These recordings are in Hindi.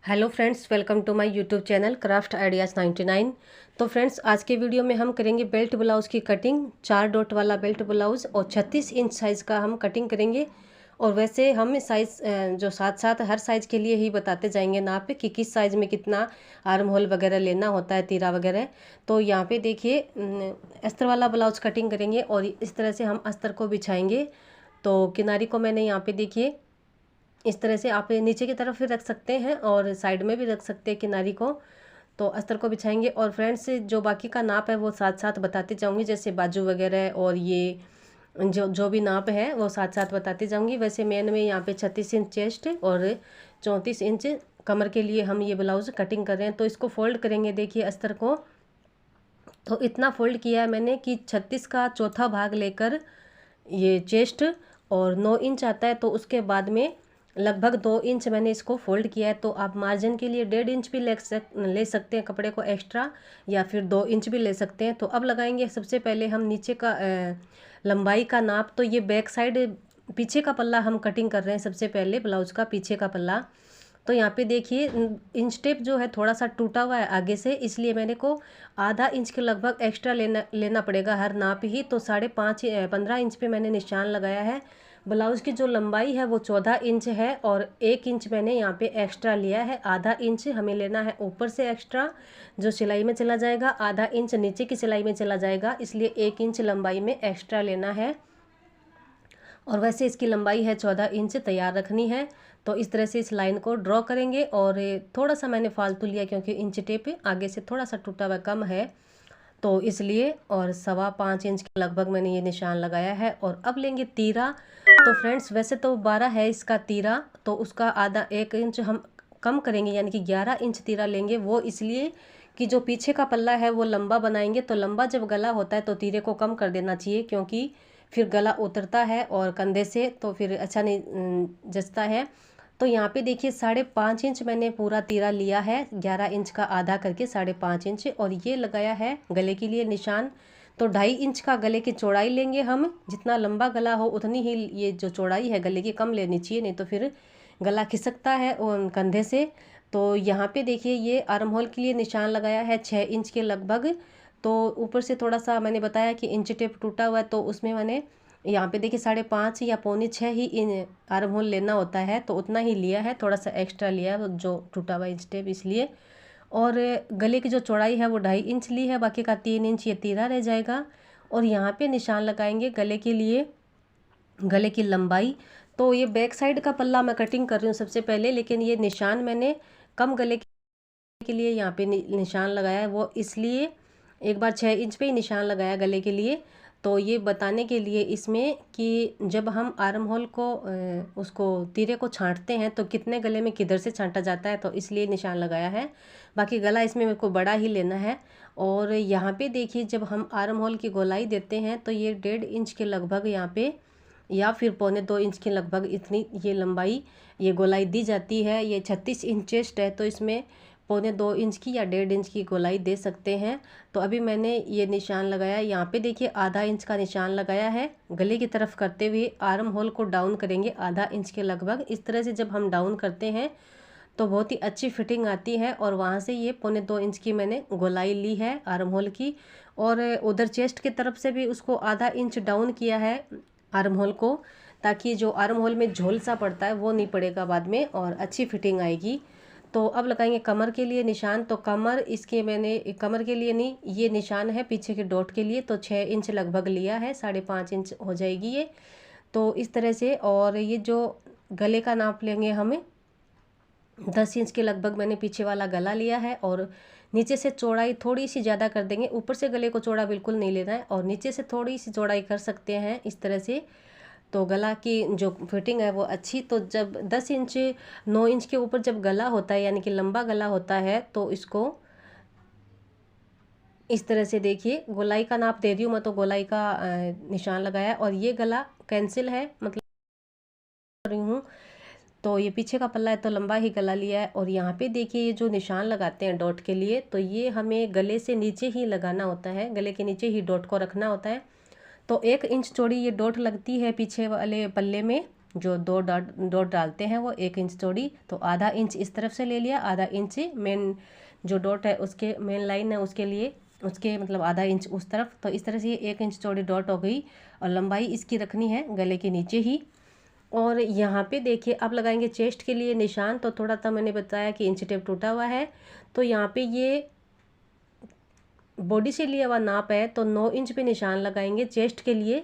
Hello friends, welcome to my YouTube channel craft ideas 99। तो फ्रेंड्स, आज के वीडियो में हम करेंगे बेल्ट ब्लाउज़ की कटिंग। 4 डॉट वाला बेल्ट ब्लाउज़ और 36 इंच साइज़ का हम कटिंग करेंगे। और वैसे हम साइज़ जो साथ साथ हर साइज़ के लिए ही बताते जाएंगे नाप कि किस साइज़ में कितना आर्म होल वगैरह लेना होता है, तीरा वगैरह। तो यहाँ पे देखिए, अस्तर वाला ब्लाउज़ कटिंग करेंगे और इस तरह से हम अस्तर को बिछाएंगे। तो किनारी को मैंने यहाँ पे देखिए इस तरह से आप नीचे की तरफ भी रख सकते हैं और साइड में भी रख सकते हैं किनारी को। तो अस्तर को बिछाएंगे और फ्रेंड्स, जो बाकी का नाप है वो साथ साथ बताती जाऊंगी, जैसे बाजू वगैरह और ये जो जो भी नाप है वो साथ साथ बताती जाऊंगी। वैसे मेन में यहाँ पे 36 इंच चेस्ट और 34 इंच कमर के लिए हम ये ब्लाउज कटिंग कर रहे हैं। तो इसको फोल्ड करेंगे, देखिए अस्तर को। तो इतना फोल्ड किया है मैंने कि 36 का चौथा भाग लेकर ये चेस्ट और 9 इंच आता है, तो उसके बाद में लगभग 2 इंच मैंने इसको फोल्ड किया है। तो आप मार्जिन के लिए 1.5 इंच भी ले सकते हैं कपड़े को एक्स्ट्रा, या फिर 2 इंच भी ले सकते हैं। तो अब लगाएंगे सबसे पहले हम नीचे का लंबाई का नाप। तो ये बैक साइड पीछे का पल्ला हम कटिंग कर रहे हैं सबसे पहले, ब्लाउज का पीछे का पल्ला। तो यहाँ पे देखिए इंच टेप जो है थोड़ा सा टूटा हुआ है आगे से, इसलिए मैंने को आधा इंच के लगभग एक्स्ट्रा लेना पड़ेगा हर नाप ही। तो 15.5 इंच पे मैंने निशान लगाया है। ब्लाउज़ की जो लंबाई है वो 14 इंच है और 1 इंच मैंने यहाँ पे एक्स्ट्रा लिया है। आधा इंच हमें लेना है ऊपर से एक्स्ट्रा, जो सिलाई में चला जाएगा। आधा इंच नीचे की सिलाई में चला जाएगा, इसलिए 1 इंच लंबाई में एक्स्ट्रा लेना है। और वैसे इसकी लंबाई है 14 इंच, तैयार रखनी है। तो इस तरह से इस लाइन को ड्रॉ करेंगे। और थोड़ा सा मैंने फालतू लिया क्योंकि इंच टेप आगे से थोड़ा सा टूटा हुआ कम है, तो इसलिए। और 5.25 इंच के लगभग मैंने ये निशान लगाया है। और अब लेंगे तीरा। तो फ्रेंड्स, वैसे तो 12 है इसका तीरा, तो उसका आधा 1 इंच हम कम करेंगे, यानी कि 11 इंच तीरा लेंगे। वो इसलिए कि जो पीछे का पल्ला है वो लंबा बनाएंगे, तो लंबा जब गला होता है तो तीरे को कम कर देना चाहिए, क्योंकि फिर गला उतरता है और कंधे से तो फिर अच्छा नहीं जचता है। तो यहाँ पे देखिए 5.5 इंच मैंने पूरा तीरा लिया है, 11 इंच का आधा करके 5.5 इंच, और ये लगाया है गले के लिए निशान। तो 2.5 इंच का गले की चौड़ाई लेंगे हम। जितना लंबा गला हो उतनी ही ये जो चौड़ाई है गले की कम लेनी चाहिए, नहीं तो फिर गला खिसकता है कंधे से। तो यहाँ पे देखिए ये आर्म होल के लिए निशान लगाया है 6 इंच के लगभग। तो ऊपर से थोड़ा सा मैंने बताया कि इंच टेप टूटा हुआ है, तो उसमें मैंने यहाँ पे देखिए 5.5 या 5.25 ही इन आर्म होल लेना होता है, तो उतना ही लिया है, थोड़ा सा एक्स्ट्रा लिया है जो टूटा हुआ इंच टेप, इसलिए। और गले की जो चौड़ाई है वो 2.5 इंच ली है, बाकी का 3 इंच ये तीरा रह जाएगा। और यहाँ पे निशान लगाएंगे गले के लिए, गले की लंबाई। तो ये बैक साइड का पल्ला मैं कटिंग कर रही हूँ सबसे पहले, लेकिन ये निशान मैंने कम गले के लिए यहाँ पे निशान लगाया है, वो इसलिए एक बार 6 इंच पे ही निशान लगाया गले के लिए। तो ये बताने के लिए इसमें कि जब हम आर्म होल को उसको तीरे को छांटते हैं तो कितने गले में किधर से छांटा जाता है, तो इसलिए निशान लगाया है। बाकी गला इसमें मेरे को बड़ा ही लेना है। और यहाँ पे देखिए जब हम आर्म होल की गोलाई देते हैं तो ये 1.5 इंच के लगभग यहाँ पे, या फिर 2.25 इंच के लगभग इतनी ये लंबाई ये गोलाई दी जाती है। ये 36 इंच चेस्ट है, तो इसमें 2.25 इंच की या 1.5 इंच की गोलाई दे सकते हैं। तो अभी मैंने ये निशान लगाया, यहाँ पे देखिए आधा इंच का निशान लगाया है। गले की तरफ करते हुए आर्म होल को डाउन करेंगे आधा इंच के लगभग। इस तरह से जब हम डाउन करते हैं तो बहुत ही अच्छी फिटिंग आती है। और वहाँ से ये 2.25 इंच की मैंने गोलाई ली है आर्म होल की। और उधर चेस्ट की तरफ से भी उसको आधा इंच डाउन किया है आर्म होल को, ताकि जो आर्म होल में झोल सा पड़ता है वो नहीं पड़ेगा बाद में और अच्छी फिटिंग आएगी। तो अब लगाएंगे कमर के लिए निशान। तो कमर इसके मैंने कमर के लिए नहीं, ये निशान है पीछे के डॉट के लिए, तो 6 इंच लगभग लिया है, 5.5 इंच हो जाएगी ये। तो इस तरह से। और ये जो गले का नाप लेंगे हमें 10 इंच के लगभग मैंने पीछे वाला गला लिया है। और नीचे से चौड़ाई थोड़ी सी ज़्यादा कर देंगे, ऊपर से गले को चौड़ा बिल्कुल नहीं लेना है, और नीचे से थोड़ी सी चौड़ाई कर सकते हैं इस तरह से। तो गला की जो फिटिंग है वो अच्छी। तो जब 10 इंच 9 इंच के ऊपर जब गला होता है, यानी कि लंबा गला होता है, तो इसको इस तरह से देखिए गोलाई का नाप दे रही हूँ मैं, तो गोलाई का निशान लगाया। और ये गला कैंसिल है, मतलब कर रही हूँ। तो ये पीछे का पल्ला है तो लंबा ही गला लिया है। और यहाँ पे देखिए ये जो निशान लगाते हैं डॉट के लिए, तो ये हमें गले से नीचे ही लगाना होता है, गले के नीचे ही डॉट को रखना होता है। तो 1 इंच चौड़ी ये डॉट लगती है पीछे वाले पल्ले में, जो दो डॉट डालते हैं वो 1 इंच चौड़ी, तो आधा इंच इस तरफ से ले लिया, आधा इंच मेन जो डॉट है उसके मेन लाइन है उसके लिए, उसके मतलब आधा इंच उस तरफ। तो इस तरह से ये 1 इंच चौड़ी डॉट हो गई और लंबाई इसकी रखनी है गले के नीचे ही। और यहाँ पे देखिए अब लगाएंगे चेस्ट के लिए निशान। तो थोड़ा सा मैंने बताया कि इंची टेप टूटा हुआ है, तो यहाँ पे ये बॉडी से लिया हुआ नाप है, तो 9 इंच पे निशान लगाएंगे। चेस्ट के लिए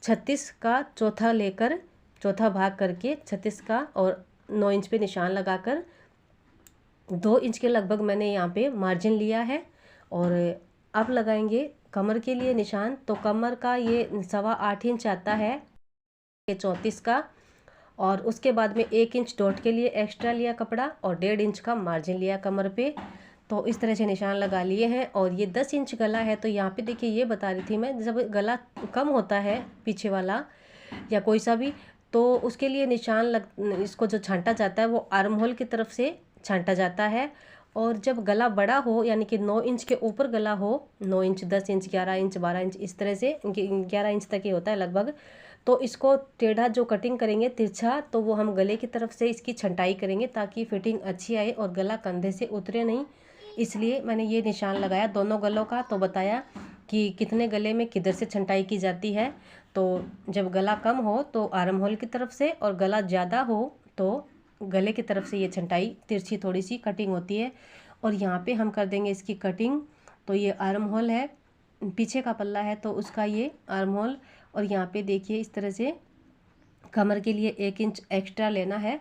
36 का चौथा लेकर, चौथा भाग करके 36 का और 9 इंच पे निशान लगाकर 2 इंच के लगभग मैंने यहाँ पे मार्जिन लिया है। और अब लगाएंगे कमर के लिए निशान। तो कमर का ये 8.25 इंच आता है, ये 34 का, और उसके बाद में 1 इंच डॉट के लिए एक्स्ट्रा लिया कपड़ा और 1.5 इंच का मार्जिन लिया कमर पे। तो इस तरह से निशान लगा लिए हैं। और ये 10 इंच गला है, तो यहाँ पे देखिए ये बता रही थी मैं, जब गला कम होता है पीछे वाला या कोई सा भी, तो उसके लिए निशान इसको जो छांटा जाता है वो आर्म होल की तरफ से छांटा जाता है। और जब गला बड़ा हो यानी कि 9 इंच के ऊपर गला हो, 9 इंच 10 इंच 11 इंच 12 इंच इस तरह से 11 इंच तक ही होता है लगभग, तो इसको टेढ़ा जो कटिंग करेंगे तिरछा, तो वो हम गले की तरफ से इसकी छंटाई करेंगे ताकि फिटिंग अच्छी आए और गला कंधे से उतरे नहीं। इसलिए मैंने ये निशान लगाया दोनों गलों का। तो बताया कि कितने गले में किधर से छंटाई की जाती है। तो जब गला कम हो तो आर्म होल की तरफ से, और गला ज़्यादा हो तो गले की तरफ से ये छंटाई तिरछी थोड़ी सी कटिंग होती है। और यहाँ पे हम कर देंगे इसकी कटिंग। तो ये आर्म होल है, पीछे का पल्ला है तो उसका ये आर्म होल। और यहाँ पे देखिए इस तरह से कमर के लिए 1 इंच एक्स्ट्रा लेना है,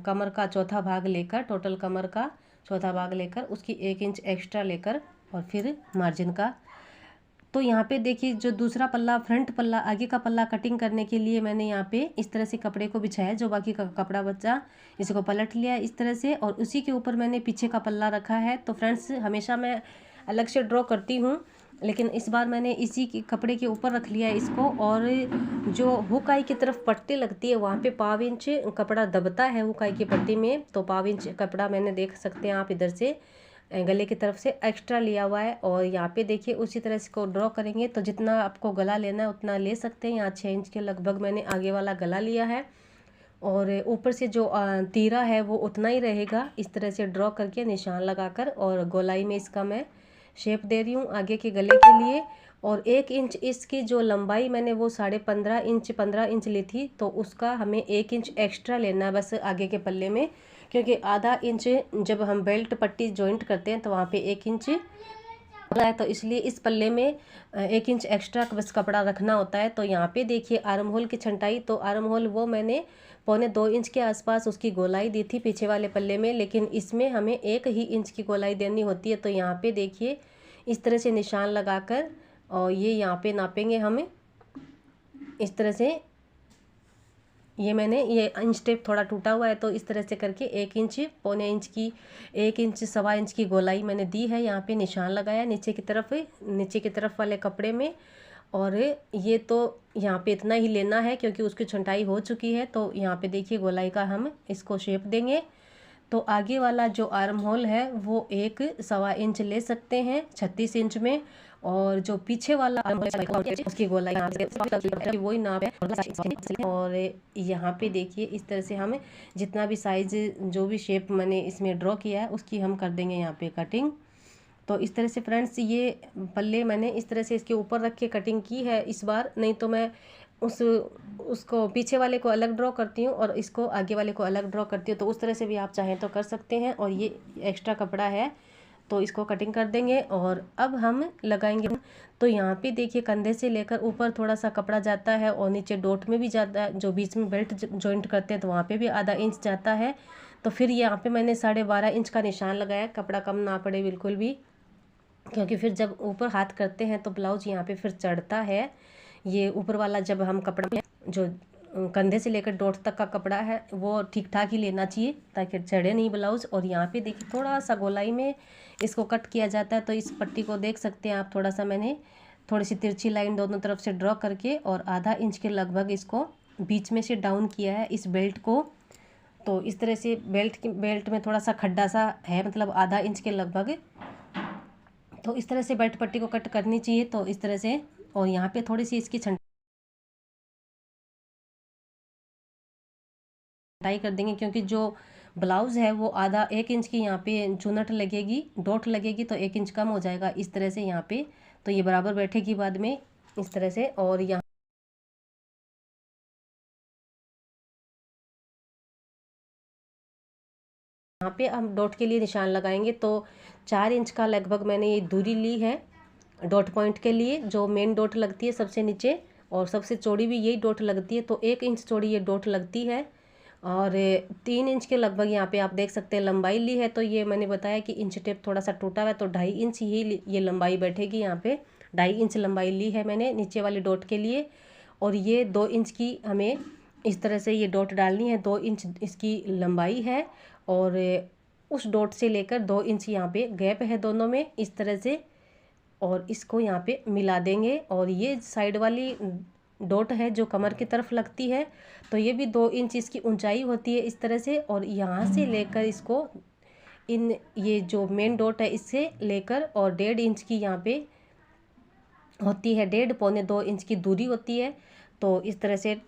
कमर का चौथा भाग लेकर, टोटल कमर का चौथा भाग लेकर उसकी 1 इंच एक्स्ट्रा लेकर और फिर मार्जिन का। तो यहाँ पे देखिए जो दूसरा पल्ला, फ्रंट पल्ला, आगे का पल्ला कटिंग करने के लिए मैंने यहाँ पे इस तरह से कपड़े को बिछाया, जो बाकी का कपड़ा बचा इसको पलट लिया इस तरह से, और उसी के ऊपर मैंने पीछे का पल्ला रखा है। तो फ्रेंड्स हमेशा मैं अलग से ड्रॉ करती हूँ, लेकिन इस बार मैंने इसी के कपड़े के ऊपर रख लिया है इसको। और जो हुकाई की तरफ पट्टी लगती है वहाँ पे 1.5 इंच कपड़ा दबता है हुकाई की पट्टी में, तो 1.5 इंच कपड़ा मैंने देख सकते हैं आप इधर से गले की तरफ से एक्स्ट्रा लिया हुआ है। और यहाँ पे देखिए उसी तरह से को ड्रॉ करेंगे, तो जितना आपको गला लेना है उतना ले सकते हैं। यहाँ 6 इंच के लगभग मैंने आगे वाला गला लिया है, और ऊपर से जो तीरा है वो उतना ही रहेगा। इस तरह से ड्रॉ करके निशान लगाकर और गोलाई में इसका मैं शेप दे रही हूँ आगे के गले के लिए। और 1 इंच इसकी जो लंबाई मैंने वो 15.5 इंच ली थी, तो उसका हमें 1 इंच एक्स्ट्रा लेना है बस आगे के पल्ले में, क्योंकि आधा इंच जब हम बेल्ट पट्टी जॉइंट करते हैं तो वहाँ पे 1 इंच है, तो इसलिए इस पल्ले में 1 इंच एक्स्ट्रा बस कपड़ा रखना होता है। तो यहाँ पे देखिए आर्म होल की छंटाई, तो आर्म होल वो मैंने 1.25 इंच के आसपास उसकी गोलाई दी थी पीछे वाले पल्ले में, लेकिन इसमें हमें 1 ही इंच की गोलाई देनी होती है। तो यहाँ पे देखिए इस तरह से निशान लगाकर, और ये यहाँ पे नापेंगे हमें इस तरह से। ये मैंने ये इंच टेप थोड़ा टूटा हुआ है, तो इस तरह से करके 1 इंच 1.25 इंच की 1 इंच 1.25 इंच की गोलाई मैंने दी है। यहाँ पे निशान लगाया नीचे की तरफ वाले कपड़े में। और ये तो यहाँ पे इतना ही लेना है क्योंकि उसकी छंटाई हो चुकी है। तो यहाँ पे देखिए गोलाई का हम इसको शेप देंगे। तो आगे वाला जो आर्म होल है वो 1.25 इंच ले सकते हैं 36 इंच में, और जो पीछे वाला आर्म होल है उसकी गोलाई वही नाप है। और यहाँ पे देखिए इस तरह से हम जितना भी साइज जो भी शेप मैंने इसमें ड्रॉ किया है उसकी हम कर देंगे यहाँ पे कटिंग। तो इस तरह से फ्रेंड्स ये पल्ले मैंने इस तरह से इसके ऊपर रख के कटिंग की है इस बार, नहीं तो मैं उसको पीछे वाले को अलग ड्रॉ करती हूँ और इसको आगे वाले को अलग ड्रॉ करती हूँ। तो उस तरह से भी आप चाहें तो कर सकते हैं। और ये एक्स्ट्रा कपड़ा है तो इसको कटिंग कर देंगे। और अब हम लगाएंगे, तो यहाँ पे देखिए कंधे से लेकर ऊपर थोड़ा सा कपड़ा जाता है और नीचे डोट में भी जाता है, जो बीच में बेल्ट जॉइंट करते हैं तो वहाँ पे भी आधा इंच जाता है। तो फिर यहाँ पे मैंने 12.5 इंच का निशान लगाया, कपड़ा कम ना पड़े बिल्कुल भी, क्योंकि फिर जब ऊपर हाथ करते हैं तो ब्लाउज यहाँ पे फिर चढ़ता है। ये ऊपर वाला जब हम कपड़ा जो कंधे से लेकर डोट तक का कपड़ा है वो ठीक ठाक ही लेना चाहिए ताकि चढ़े नहीं ब्लाउज। और यहाँ पे देखिए थोड़ा सा गोलाई में इसको कट किया जाता है, तो इस पट्टी को देख सकते हैं आप, थोड़ा सा मैंने थोड़ी सी तिरछी लाइन दोनों तरफ से ड्रॉ करके और आधा इंच के लगभग इसको बीच में से डाउन किया है इस बेल्ट को। तो इस तरह से बेल्ट में थोड़ा सा खड्डा सा है, मतलब आधा इंच के लगभग, तो इस तरह से बेल्ट पट्टी को कट करनी चाहिए। तो इस तरह से, और यहाँ पे थोड़ी सी इसकी कटाई कर देंगे, क्योंकि जो ब्लाउज़ है वो आधा 1 इंच की यहाँ पे चुनट लगेगी, डॉट लगेगी, तो 1 इंच कम हो जाएगा इस तरह से यहाँ पे। तो ये बराबर बैठेगी बाद में इस तरह से। और यहाँ पे हम डॉट के लिए निशान लगाएंगे। तो 4 इंच का लगभग मैंने ये दूरी ली है डॉट पॉइंट के लिए, जो मेन डॉट लगती है सबसे नीचे, और सबसे चौड़ी भी यही डॉट लगती है। तो 1 इंच चौड़ी ये डॉट लगती है। और 3 इंच के लगभग यहाँ पे आप देख सकते हैं लंबाई ली है। तो ये मैंने बताया कि इंच टेप थोड़ा सा टूटा हुआ है, तो 2.5 इंच ही ये लंबाई बैठेगी। यहाँ पे 2.5 इंच लंबाई ली है मैंने नीचे वाली डॉट के लिए। और ये 2 इंच की हमें इस तरह से ये डॉट डालनी है, 2 इंच इसकी लंबाई है। और उस डॉट से लेकर 2 इंच यहाँ पे गैप है दोनों में इस तरह से। और इसको यहाँ पे मिला देंगे। और ये साइड वाली डॉट है जो कमर की तरफ लगती है, तो ये भी 2 इंच इसकी ऊंचाई होती है इस तरह से। और यहाँ से लेकर इसको ये जो मेन डॉट है इससे लेकर और 1.5 इंच की यहाँ पे होती है, 1.5 पौने 2 इंच की दूरी होती है। तो इस तरह से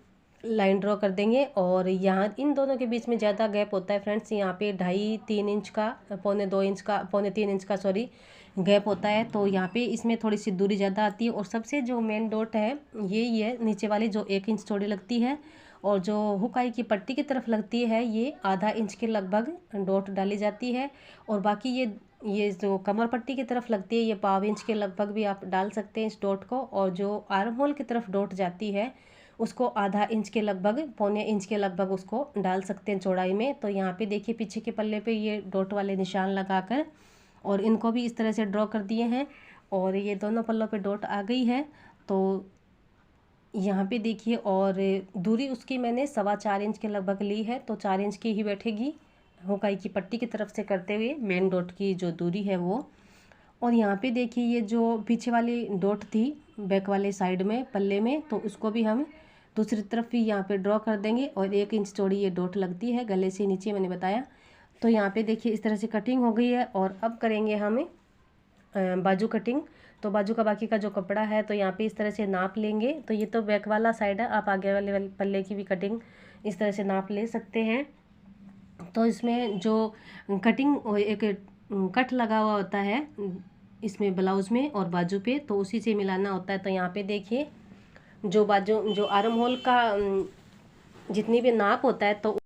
लाइन ड्रॉ कर देंगे। और यहाँ इन दोनों के बीच में ज़्यादा गैप होता है फ्रेंड्स, यहाँ पे 2.5-3 इंच का, पौने 2 इंच का, पौने 3 इंच का सॉरी गैप होता है। तो यहाँ पे इसमें थोड़ी सी दूरी ज़्यादा आती है। और सबसे जो मेन डॉट है यही है नीचे वाली, जो 1 इंच चौड़ी लगती है। और जो हुकाई की पट्टी की तरफ लगती है ये आधा इंच के लगभग डॉट डाली जाती है। और बाकी ये जो कमर पट्टी की तरफ लगती है ये 1/2 इंच के लगभग भी आप डाल सकते हैं इस डॉट को। और जो आर्म होल की तरफ डॉट जाती है उसको आधा इंच के लगभग, पौने इंच के लगभग उसको डाल सकते हैं चौड़ाई में। तो यहाँ पे देखिए पीछे के पल्ले पे ये डॉट वाले निशान लगाकर और इनको भी इस तरह से ड्रॉ कर दिए हैं। और ये दोनों पल्लों पे डॉट आ गई है। तो यहाँ पे देखिए, और दूरी उसकी मैंने 4.25 इंच के लगभग ली है, तो 4 इंच की ही बैठेगी हुकाई की पट्टी की तरफ से करते हुए मेन डॉट की जो दूरी है वो। और यहाँ पे देखिए ये जो पीछे वाली डॉट थी बैक वाले साइड में पल्ले में, तो उसको भी हम दूसरी तरफ भी यहाँ पे ड्रॉ कर देंगे। और 1 इंच चौड़ी ये डॉट लगती है गले से नीचे, मैंने बताया। तो यहाँ पे देखिए इस तरह से कटिंग हो गई है। और अब करेंगे हम बाजू कटिंग। तो बाजू का बाकी का जो कपड़ा है तो यहाँ पे इस तरह से नाप लेंगे। तो ये तो बैक वाला साइड है, आप आगे वाले पल्ले की भी कटिंग इस तरह से नाप ले सकते हैं। तो इसमें जो कटिंग एक कट लगा हुआ होता है इसमें ब्लाउज़ में और बाजू पे, तो उसी से मिलाना होता है। तो यहाँ पे देखिए जो बाजू जो आर्म होल का जितनी भी नाप होता है तो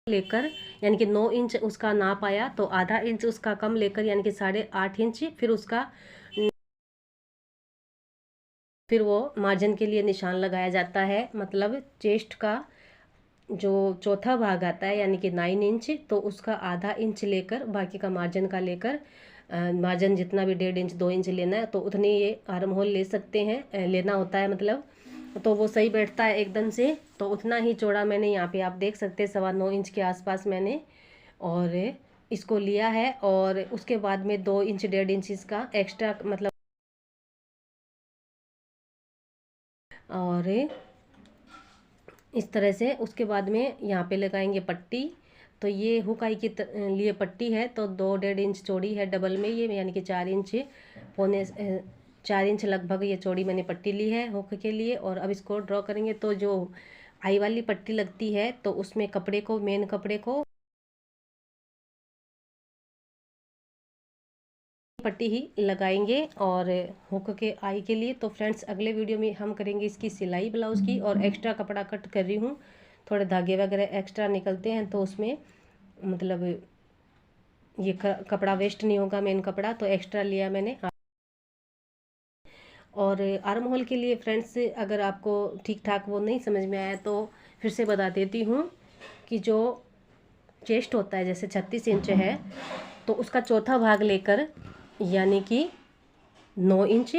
लेकर, यानी कि 9 इंच उसका नाप आया, तो आधा इंच उसका कम लेकर यानी कि 8.5 इंच फिर वो मार्जिन के लिए निशान लगाया जाता है। मतलब चेस्ट का जो चौथा भाग आता है यानी कि 9 इंच, तो उसका आधा इंच लेकर बाकी का मार्जिन का लेकर मार्जिन जितना भी 1.5 इंच 2 इंच लेना है तो उतनी ये आर्म होल ले सकते हैं, लेना होता है मतलब। तो वो सही बैठता है एकदम से। तो उतना ही चौड़ा मैंने यहाँ पे आप देख सकते हैं 9.25 इंच के आसपास मैंने और इसको लिया है। और उसके बाद में 2 इंच 1.5 इंच इसका एक्स्ट्रा मतलब, और इस तरह से उसके बाद में यहाँ पे लगाएंगे पट्टी। तो ये हुकाई के लिए पट्टी है, तो 2-1.5 इंच चौड़ी है डबल में ये, यानी कि 4 इंच पौने 4 इंच लगभग ये चौड़ी मैंने पट्टी ली है हुक के लिए। और अब इसको ड्रॉ करेंगे। तो जो आई वाली पट्टी लगती है तो उसमें कपड़े को, मेन कपड़े को पट्टी ही लगाएंगे और हुक के आई के लिए। तो फ्रेंड्स अगले वीडियो में हम करेंगे इसकी सिलाई ब्लाउज़ की। और एक्स्ट्रा कपड़ा कट कर रही हूँ, थोड़े धागे वगैरह एक्स्ट्रा निकलते हैं तो उसमें मतलब ये कपड़ा वेस्ट नहीं होगा, मेन कपड़ा तो एक्स्ट्रा लिया मैंने। और आर्म होल के लिए फ्रेंड्स अगर आपको ठीक ठाक वो नहीं समझ में आया तो फिर से बता देती हूँ कि जो चेस्ट होता है जैसे 36 इंच है तो उसका चौथा भाग लेकर यानी कि 9 इंच,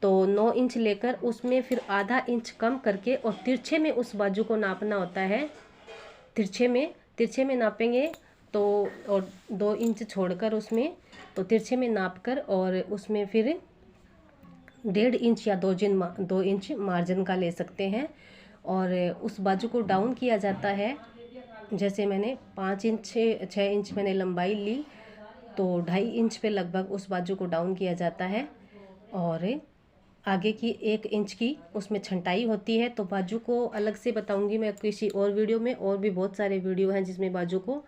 तो 9 इंच लेकर उसमें फिर आधा इंच कम करके और तिरछे में उस बाजू को नापना होता है। तिरछे में नापेंगे तो, और 2 इंच छोड़कर उसमें, तो तिरछे में नाप कर और उसमें फिर 1.5 इंच या 2 इंच मार्जिन का ले सकते हैं। और उस बाजू को डाउन किया जाता है। जैसे मैंने 5 इंच 6 इंच मैंने लंबाई ली, तो 2.5 इंच पे लगभग उस बाजू को डाउन किया जाता है। और आगे की 1 इंच की उसमें छंटाई होती है। तो बाजू को अलग से बताऊंगी मैं किसी और वीडियो में, और भी बहुत सारे वीडियो हैं जिसमें बाजू को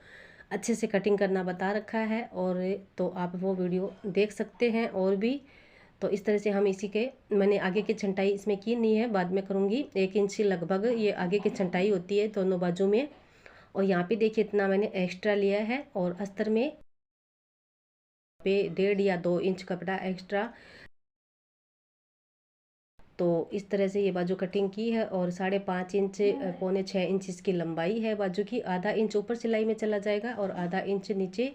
अच्छे से कटिंग करना बता रखा है, और तो आप वो वीडियो देख सकते हैं। और भी तो इस तरह से हम इसी के, मैंने आगे की छंटाई इसमें की नहीं है, बाद में करूँगी। 1 इंच लगभग ये आगे की छंटाई होती है दोनों बाजू में। और यहाँ पे देखिए इतना मैंने एक्स्ट्रा लिया है, और अस्तर में पे 1.5 या 2 इंच कपड़ा एक्स्ट्रा। तो इस तरह से ये बाजू कटिंग की है, और 5.5 इंच पौने 6 इंच इसकी लंबाई है बाजू की। आधा इंच ऊपर सिलाई में चला जाएगा और आधा इंच नीचे।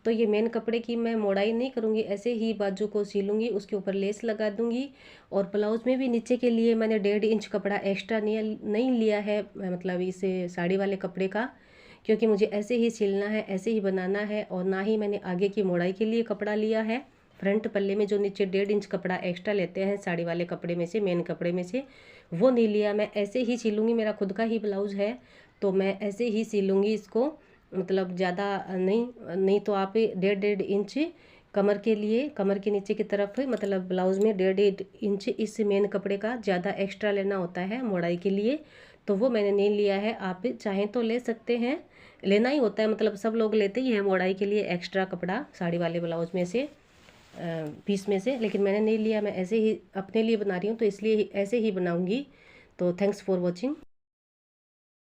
तो ये मेन कपड़े की मैं मोड़ाई नहीं करूँगी, ऐसे ही बाजू को सीलूँगी, उसके ऊपर लेस लगा दूँगी। और ब्लाउज में भी नीचे के लिए मैंने 1.5 इंच कपड़ा एक्स्ट्रा नहीं लिया है, मतलब इसे साड़ी वाले कपड़े का, क्योंकि मुझे ऐसे ही सिलना है, ऐसे ही बनाना है। और ना ही मैंने आगे की मोड़ाई के लिए कपड़ा लिया है। फ्रंट पल्ले में जो नीचे 1.5 इंच कपड़ा एक्स्ट्रा लेते हैं साड़ी वाले कपड़े में से, मेन कपड़े में से, वो नहीं लिया। मैं ऐसे ही सिलूँगी, मेरा खुद का ही ब्लाउज है तो मैं ऐसे ही सिलूँगी इसको, मतलब ज़्यादा नहीं तो आप 1.5 इंच कमर के लिए, कमर के नीचे की तरफ, मतलब ब्लाउज में 1.5 इंच इस मेन कपड़े का ज़्यादा एक्स्ट्रा लेना होता है मोड़ाई के लिए। तो वो मैंने नहीं लिया है, आप चाहें तो ले सकते हैं, लेना ही होता है, मतलब सब लोग लेते ही हैं मोड़ाई के लिए एक्स्ट्रा कपड़ा साड़ी वाले ब्लाउज में से, पीस में से। लेकिन मैंने नहीं लिया, मैं ऐसे ही अपने लिए बना रही हूँ तो इसलिए ऐसे ही बनाऊँगी। तो थैंक्स फॉर वॉचिंग।